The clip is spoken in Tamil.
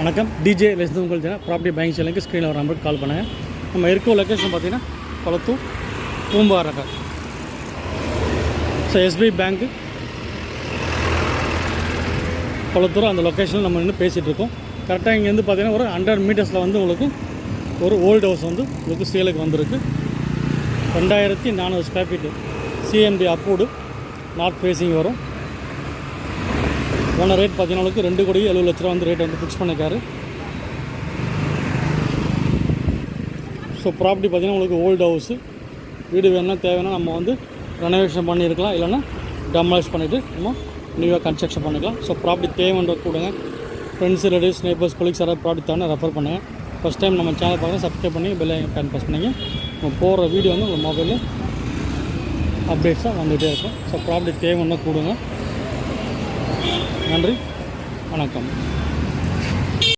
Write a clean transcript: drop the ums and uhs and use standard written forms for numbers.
வணக்கம். டிஜே லெஸ் உங்கள் ப்ராப்பர்ட்டி பேங்க் சேனலுக்கு ஸ்க்ரீனில் வர நம்பருக்கு கால் பண்ணுங்கள். நம்ம இருக்க லொக்கேஷன் பார்த்திங்கன்னா கொளத்தூர் பூம்பார் நகர். ஸோ எஸ்பிஐ பேங்க்கு கொளத்தூர் அந்த லொக்கேஷனில் நம்ம இன்னும் பேசிகிட்ருக்கோம். கரெக்டாக இங்கேருந்து பார்த்திங்கன்னா ஒரு 100 மீட்டர்ஸில் வந்து உங்களுக்கு ஒரு ஓல்டு ஹவுஸ் வந்து உங்களுக்கு சேலுக்கு வந்திருக்கு. 2400 square feet CMD approved north facing வரும். போன ரேட் பார்த்தீங்கன்னா உங்களுக்கு 2,70,00,000 வந்து ரேட் வந்து ஃபிக்ஸ் பண்ணிக்காரு. ஸோ ப்ராப்பர்ட்டி பார்த்திங்கன்னா உங்களுக்கு ஓல்டு ஹவுஸு. வீடு வேணும்னா தேவைன்னா நம்ம வந்து ரெனோவேஷன் பண்ணியிருக்கலாம், இல்லைன்னா டெமாலிஷ் பண்ணிவிட்டு நம்ம நியூவாக கன்ஸ்ட்ரக்ஷன் பண்ணிக்கலாம். ஸோ ப்ராப்பர்ட்டி தேவைன்ற கொடுங்க. ஃப்ரெண்ட்ஸ், ரிலேட்டிவ்ஸ், நெய்பர்ஸ், கொலீக்ஸ் யாராவது ப்ராப்பர்ட்டி தேவை ரெஃபர் பண்ணுங்கள். ஃபஸ்ட் டைம் நம்ம சேனல் பார்க்கலாம், சப்ஸ்கிரைப் பண்ணி பெல் ஐக்கான் ப்ரெஸ் பண்ணிங்க. நம்ம போகிற வீடியோ வந்து உங்கள் மொபைலில் அப்டேட்ஸாக வந்துகிட்டே இருக்கும். ஸோ ப்ராப்பர்ட்டி தேவைன்னா கொடுங்க. நன்றி, வணக்கம்.